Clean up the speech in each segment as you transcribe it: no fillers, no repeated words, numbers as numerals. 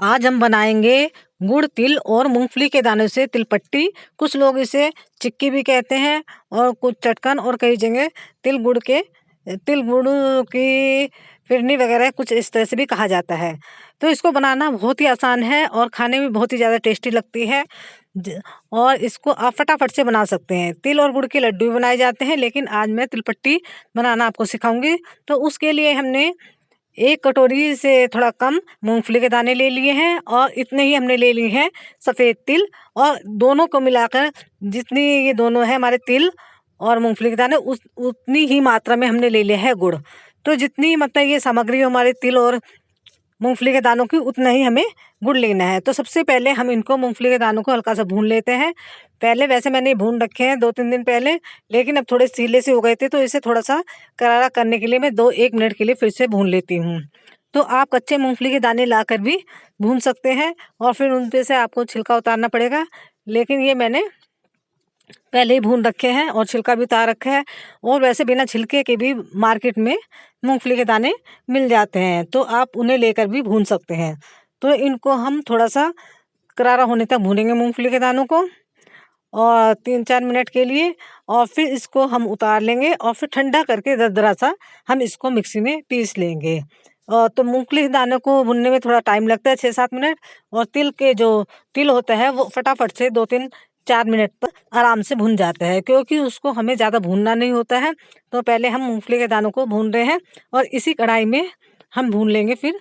आज हम बनाएंगे गुड़ तिल और मूंगफली के दानों से तिलपट्टी। कुछ लोग इसे चिक्की भी कहते हैं और कुछ चटकन और कई जगह तिल गुड़ की फिरनी वगैरह कुछ इस तरह से भी कहा जाता है। तो इसको बनाना बहुत ही आसान है और खाने में बहुत ही ज़्यादा टेस्टी लगती है। और इसको आप फटाफट से बना सकते हैं। तिल और गुड़ के लड्डू भी बनाए जाते हैं, लेकिन आज मैं तिलपट्टी बनाना आपको सिखाऊंगी। तो उसके लिए हमने एक कटोरी से थोड़ा कम मूंगफली के दाने ले लिए हैं और इतने ही हमने ले लिए हैं सफ़ेद तिल। और दोनों को मिलाकर जितनी ये दोनों है हमारे तिल और मूंगफली के दाने उस उतनी ही मात्रा में हमने ले लिया है गुड़। तो जितनी मतलब ये सामग्री हमारे तिल और मूंगफली के दानों की उतना ही हमें गुड़ लेना है। तो सबसे पहले हम इनको मूंगफली के दानों को हल्का सा भून लेते हैं। पहले वैसे मैंने भून रखे हैं 2-3 दिन पहले, लेकिन अब थोड़े सीले से हो गए थे तो इसे थोड़ा सा करारा करने के लिए मैं 2-1 मिनट के लिए फिर से भून लेती हूँ। तो आप कच्चे मूंगफली के दाने लाकर भी भून सकते हैं और फिर उन पे से आपको छिलका उतारना पड़ेगा, लेकिन ये मैंने पहले ही भून रखे हैं और छिलका भी उतार रखा है। और वैसे बिना छिलके के भी मार्केट में मूंगफली के दाने मिल जाते हैं, तो आप उन्हें लेकर भी भून सकते हैं। तो इनको हम थोड़ा सा करारा होने तक भूनेंगे मूंगफली के दानों को और 3-4 मिनट के लिए। और फिर इसको हम उतार लेंगे और फिर ठंडा करके दरदरा सा हम इसको मिक्सी में पीस लेंगे। और तो मूंगफली के दानों को भुनने में थोड़ा टाइम लगता है 6-7 मिनट। और तिल होता है वो फटाफट से 2-3-4 मिनट तक आराम से भुन जाता है, क्योंकि उसको हमें ज़्यादा भूनना नहीं होता है। तो पहले हम मूंगफली के दानों को भून रहे हैं और इसी कढ़ाई में हम भून लेंगे फिर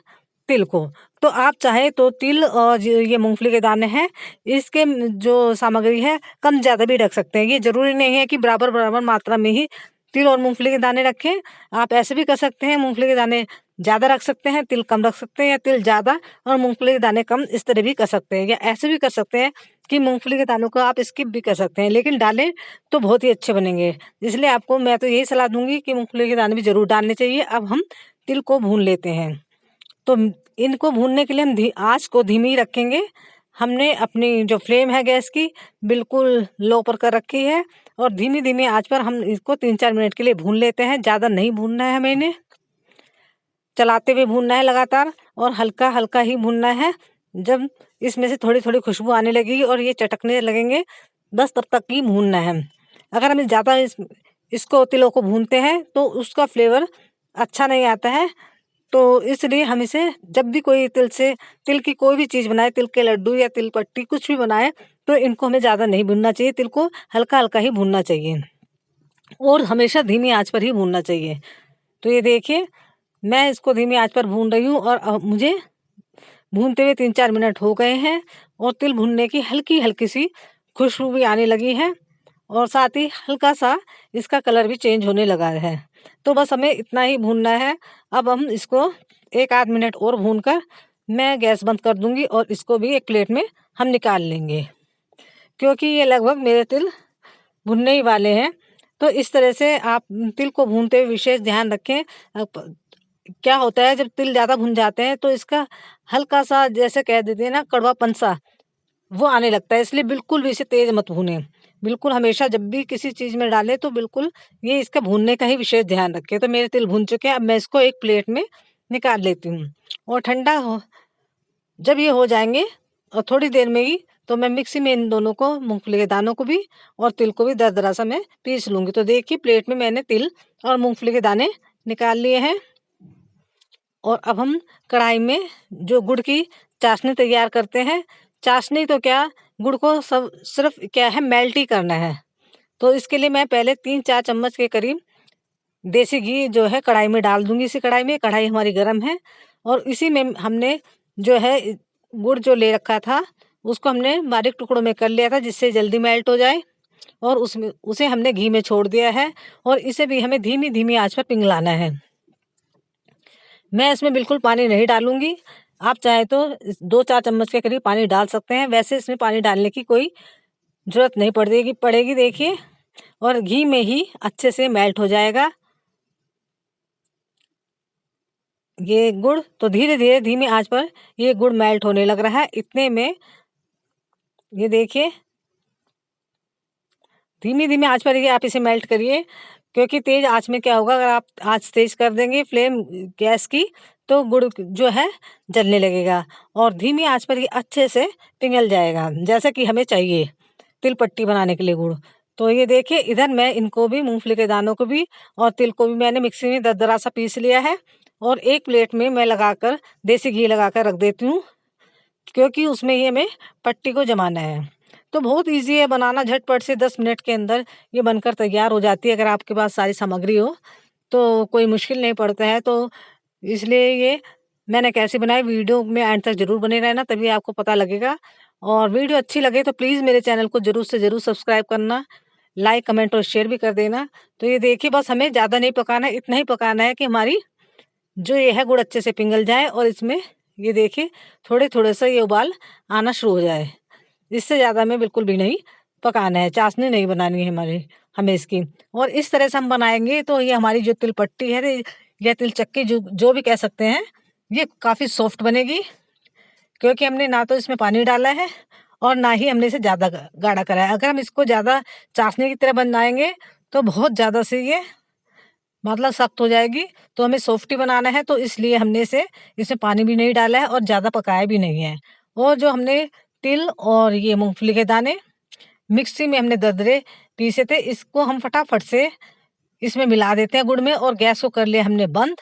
तिल को। तो आप चाहे तो तिल और ये मूंगफली के दाने हैं, इसके जो सामग्री है कम ज़्यादा भी रख सकते हैं। ये ज़रूरी नहीं है कि बराबर बराबर मात्रा में ही तिल और मूंगफली के दाने रखें। आप ऐसे भी कर सकते हैं, मूंगफली के दाने ज़्यादा रख सकते हैं, तिल कम रख सकते हैं, या तिल ज़्यादा और मूंगफली के दाने कम, इस तरह भी कर सकते हैं। या ऐसे भी कर सकते हैं कि मूंगफली के दानों को आप स्किप भी कर सकते हैं, लेकिन डालें तो बहुत ही अच्छे बनेंगे। इसलिए आपको मैं तो यही सलाह दूंगी कि मूंगफली के दाने भी ज़रूर डालने चाहिए। अब हम तिल को भून लेते हैं। तो इनको भूनने के लिए हम आँच को धीमी रखेंगे। हमने अपनी जो फ्लेम है गैस की बिल्कुल लो पर कर रखी है और धीमी धीमी आँच पर हम इसको 3-4 मिनट के लिए भून लेते हैं। ज़्यादा नहीं भूनना है हमें इन्हें, चलाते हुए भूनना है लगातार और हल्का हल्का ही भूनना है। जब इसमें से थोड़ी थोड़ी खुशबू आने लगेगी और ये चटकने लगेंगे, बस तब तक ही भूनना है। अगर हम ज़्यादा इसको तिलों को भूनते हैं तो उसका फ्लेवर अच्छा नहीं आता है। तो इसलिए हम इसे जब भी कोई तिल की कोई भी चीज़ बनाए, तिल के लड्डू या तिल पट्टी कुछ भी बनाए, तो इनको हमें ज़्यादा नहीं भूनना चाहिए। तिल को हल्का हल्का ही भूनना चाहिए और हमेशा धीमी आंच पर ही भूनना चाहिए। तो ये देखिए मैं इसको धीमी आंच पर भून रही हूँ और अब मुझे भूनते हुए 3-4 मिनट हो गए हैं और तिल भुनने की हल्की हल्की सी खुशबू भी आने लगी है और साथ ही हल्का सा इसका कलर भी चेंज होने लगा है। तो बस हमें इतना ही भूनना है। अब हम इसको 1-8 मिनट और भूनकर मैं गैस बंद कर दूंगी और इसको भी एक प्लेट में हम निकाल लेंगे, क्योंकि ये लगभग मेरे तिल भुनने ही वाले हैं। तो इस तरह से आप तिल को भूनते हुए विशेष ध्यान रखें। क्या होता है जब तिल ज़्यादा भुन जाते हैं तो इसका हल्का सा जैसे कह देते हैं ना कड़वापन सा वो आने लगता है, इसलिए बिल्कुल भी इसे तेज़ मत भूनें। बिल्कुल हमेशा जब भी किसी चीज़ में डालें तो बिल्कुल ये इसका भूनने का ही विशेष ध्यान रखें। तो मेरे तिल भुन चुके हैं, अब मैं इसको एक प्लेट में निकाल लेती हूँ और जब ये हो जाएंगे और थोड़ी देर में ही तो मैं मिक्सी में इन दोनों को मूंगफली के दानों को भी और तिल को भी दरदरा सा मैं पीस लूँगी। तो देखिए प्लेट में मैंने तिल और मूंगफली के दाने निकाल लिए हैं और अब हम कढ़ाई में जो गुड़ की चाशनी तैयार करते हैं। चाशनी तो क्या, गुड़ को सब सिर्फ क्या है मेल्ट ही करना है। तो इसके लिए मैं पहले 3-4 चम्मच के करीब देसी घी जो है कढ़ाई में डाल दूंगी। इसी कढ़ाई में, कढ़ाई हमारी गर्म है और इसी में हमने जो है गुड़ जो ले रखा था उसको हमने बारीक टुकड़ों में कर लिया था, जिससे जल्दी मेल्ट हो जाए। और उसमें उसे हमने घी में छोड़ दिया है और इसे भी हमें धीमी धीमी आंच पर पिघलाना है। मैं इसमें बिल्कुल पानी नहीं डालूंगी। आप चाहे तो 2-4 चम्मच के करीब पानी डाल सकते हैं, वैसे इसमें पानी डालने की कोई ज़रूरत नहीं पड़ेगी देखिए। और घी में ही अच्छे से मेल्ट हो जाएगा ये गुड़। तो धीरे धीरे धीमी आंच पर ये गुड़ मेल्ट होने लग रहा है। इतने में ये देखिए धीमी धीमी आंच पर ये आप इसे मेल्ट करिए, क्योंकि तेज आंच में क्या होगा, अगर आप आंच तेज कर देंगे फ्लेम गैस की, तो गुड़ जो है जलने लगेगा और धीमी आंच पर ये अच्छे से पिघल जाएगा, जैसा कि हमें चाहिए तिल पट्टी बनाने के लिए गुड़। तो ये देखिए, इधर मैं इनको भी, मूंगफली के दानों को भी और तिल को भी मैंने मिक्सी में दरदरा सा पीस लिया है और एक प्लेट में मैं लगाकर देसी घी लगाकर रख देती हूँ, क्योंकि उसमें ही हमें पट्टी को जमाना है। तो बहुत इजी है बनाना, झटपट से 10 मिनट के अंदर ये बनकर तैयार हो जाती है। अगर आपके पास सारी सामग्री हो तो कोई मुश्किल नहीं पड़ता है। तो इसलिए ये मैंने कैसे बनाई, वीडियो में एंड तक जरूर बने रहना, तभी आपको पता लगेगा। और वीडियो अच्छी लगे तो प्लीज़ मेरे चैनल को जरूर से जरूर सब्सक्राइब करना, लाइक कमेंट और शेयर भी कर देना। तो ये देखिए, बस हमें ज़्यादा नहीं पकाना है, इतना ही पकाना है कि हमारी जो ये है गुड़ अच्छे से पिघल जाए और इसमें ये देखिए थोड़े थोड़े से ये उबाल आना शुरू हो जाए। इससे ज़्यादा हमें बिल्कुल भी नहीं पकाना है, चाशनी नहीं बनानी है हमें इसकी। और इस तरह से हम बनाएंगे तो ये हमारी जो तिल पट्टी है या तिल चक्की जो भी कह सकते हैं, ये काफ़ी सॉफ्ट बनेगी, क्योंकि हमने ना तो इसमें पानी डाला है और ना ही हमने इसे ज़्यादा गाढ़ा करा है। अगर हम इसको ज़्यादा चाशनी की तरह बनाएंगे तो बहुत ज़्यादा से ये मतलब सख्त हो जाएगी। तो हमें सॉफ्ट ही बनाना है, तो इसलिए हमने इसमें पानी भी नहीं डाला है और ज़्यादा पकाया भी नहीं है। और जो हमने तिल और ये मूंगफली के दाने मिक्सी में हमने दरदरे पीसे थे, इसको हम फटाफट से इसमें मिला देते हैं गुड़ में और गैस को कर लिया हमने बंद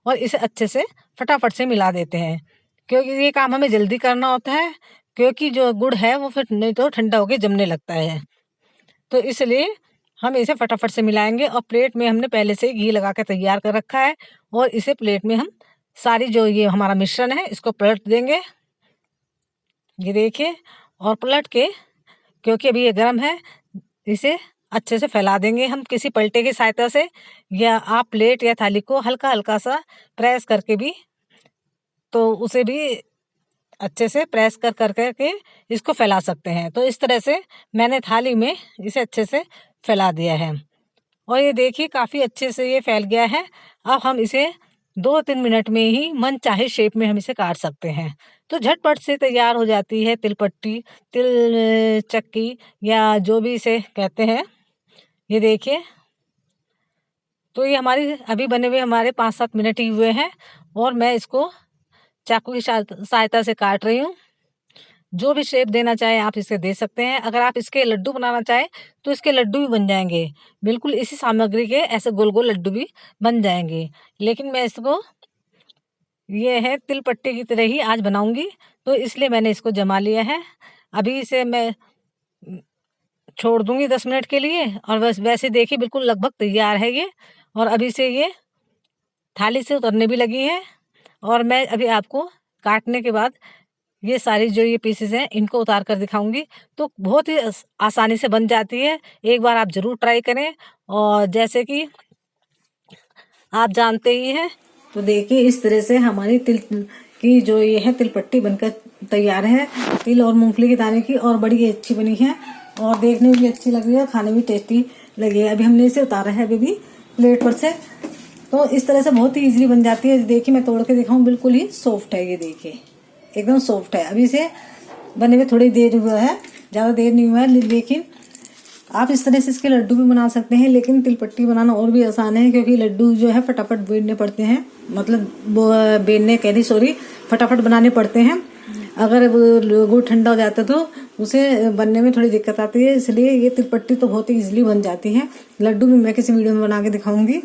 और इसे अच्छे से फटाफट से मिला देते हैं, क्योंकि ये काम हमें जल्दी करना होता है, क्योंकि जो गुड़ है वो फिर नहीं तो ठंडा होकर जमने लगता है। तो इसलिए हम इसे फटाफट से मिलाएंगे और प्लेट में हमने पहले से ही घी लगा के तैयार कर रखा है और इसे प्लेट में हम सारी जो ये हमारा मिश्रण है इसको पलट देंगे। ये देखिए, और पलट के, क्योंकि अभी ये गर्म है, इसे अच्छे से फैला देंगे हम किसी पलटे की सहायता से, या आप प्लेट या थाली को हल्का हल्का सा प्रेस करके भी, तो उसे भी अच्छे से प्रेस कर कर करके इसको फैला सकते हैं। तो इस तरह से मैंने थाली में इसे अच्छे से फैला दिया है और ये देखिए काफ़ी अच्छे से ये फैल गया है। अब हम इसे 2-3 मिनट में ही मन चाहे शेप में हम इसे काट सकते हैं। तो झटपट से तैयार हो जाती है तिल पट्टी, तिल चक्की या जो भी इसे कहते हैं। ये देखिए, तो ये हमारी अभी बने हुए हमारे 5-7 मिनट ही हुए हैं और मैं इसको चाकू की सहायता से काट रही हूँ। जो भी शेप देना चाहे आप इसे दे सकते हैं। अगर आप इसके लड्डू बनाना चाहें तो इसके लड्डू भी बन जाएंगे, बिल्कुल इसी सामग्री के ऐसे गोल गोल लड्डू भी बन जाएंगे। लेकिन मैं इसको ये है तिल पट्टी की तरह ही आज बनाऊंगी, तो इसलिए मैंने इसको जमा लिया है। अभी इसे मैं छोड़ दूंगी 10 मिनट के लिए और बस वैसे देखिए बिल्कुल लगभग तैयार है ये। और अभी से ये थाली से उतरने भी लगी है और मैं अभी आपको काटने के बाद ये सारी जो ये पीसेस हैं इनको उतार कर दिखाऊंगी। तो बहुत ही आसानी से बन जाती है, एक बार आप ज़रूर ट्राई करें। और जैसे कि आप जानते ही हैं, तो देखिए इस तरह से हमारी तिल की जो ये है तिल पट्टी बनकर तैयार है, तिल और मूंगफली के दाने की, और बड़ी अच्छी बनी है और देखने में भी अच्छी लग रही है और खाने में टेस्टी लगी है। अभी हमने इसे उतारा है अभी भी प्लेट पर से। तो इस तरह से बहुत ही इजीली बन जाती है। देखिए मैं तोड़ के दिखाऊं, बिल्कुल ही सॉफ्ट है, ये देखिए एकदम सॉफ्ट है। अभी से बने हुए थोड़ी देर हुआ है, ज़्यादा देर नहीं हुआ है, लेकिन आप इस तरह से इसके लड्डू भी बना सकते हैं। लेकिन तिल पट्टी बनाना और भी आसान है, क्योंकि लड्डू जो है फटाफट बेलने पड़ते हैं, मतलब बेलने कह रही सॉरी, फटाफट बनाने पड़ते हैं। अगर गुड़ ठंडा हो जाता तो उसे बनने में थोड़ी दिक्कत आती है, इसलिए ये तिल पट्टी तो बहुत ही ईजिली बन जाती है। लड्डू भी मैं किसी वीडियो में बना के दिखाऊंगी।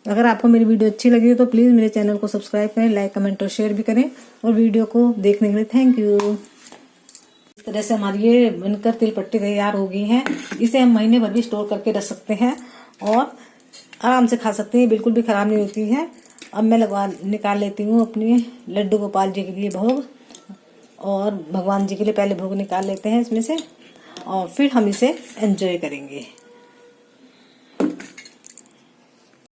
अगर आपको मेरी वीडियो अच्छी लगी तो प्लीज़ मेरे चैनल को सब्सक्राइब करें, लाइक कमेंट और शेयर भी करें। और वीडियो को देखने के लिए थैंक यू। इस तरह से हमारी ये बनकर तिल पट्टी तैयार हो गई है। इसे हम महीने भर भी स्टोर करके रख सकते हैं और आराम से खा सकते हैं, बिल्कुल भी खराब नहीं होती है। अब मैं निकाल लेती हूँ अपने लड्डू गोपाल जी के लिए भोग, और भगवान जी के लिए पहले भोग निकाल लेते हैं इसमें से और फिर हम इसे एंजॉय करेंगे।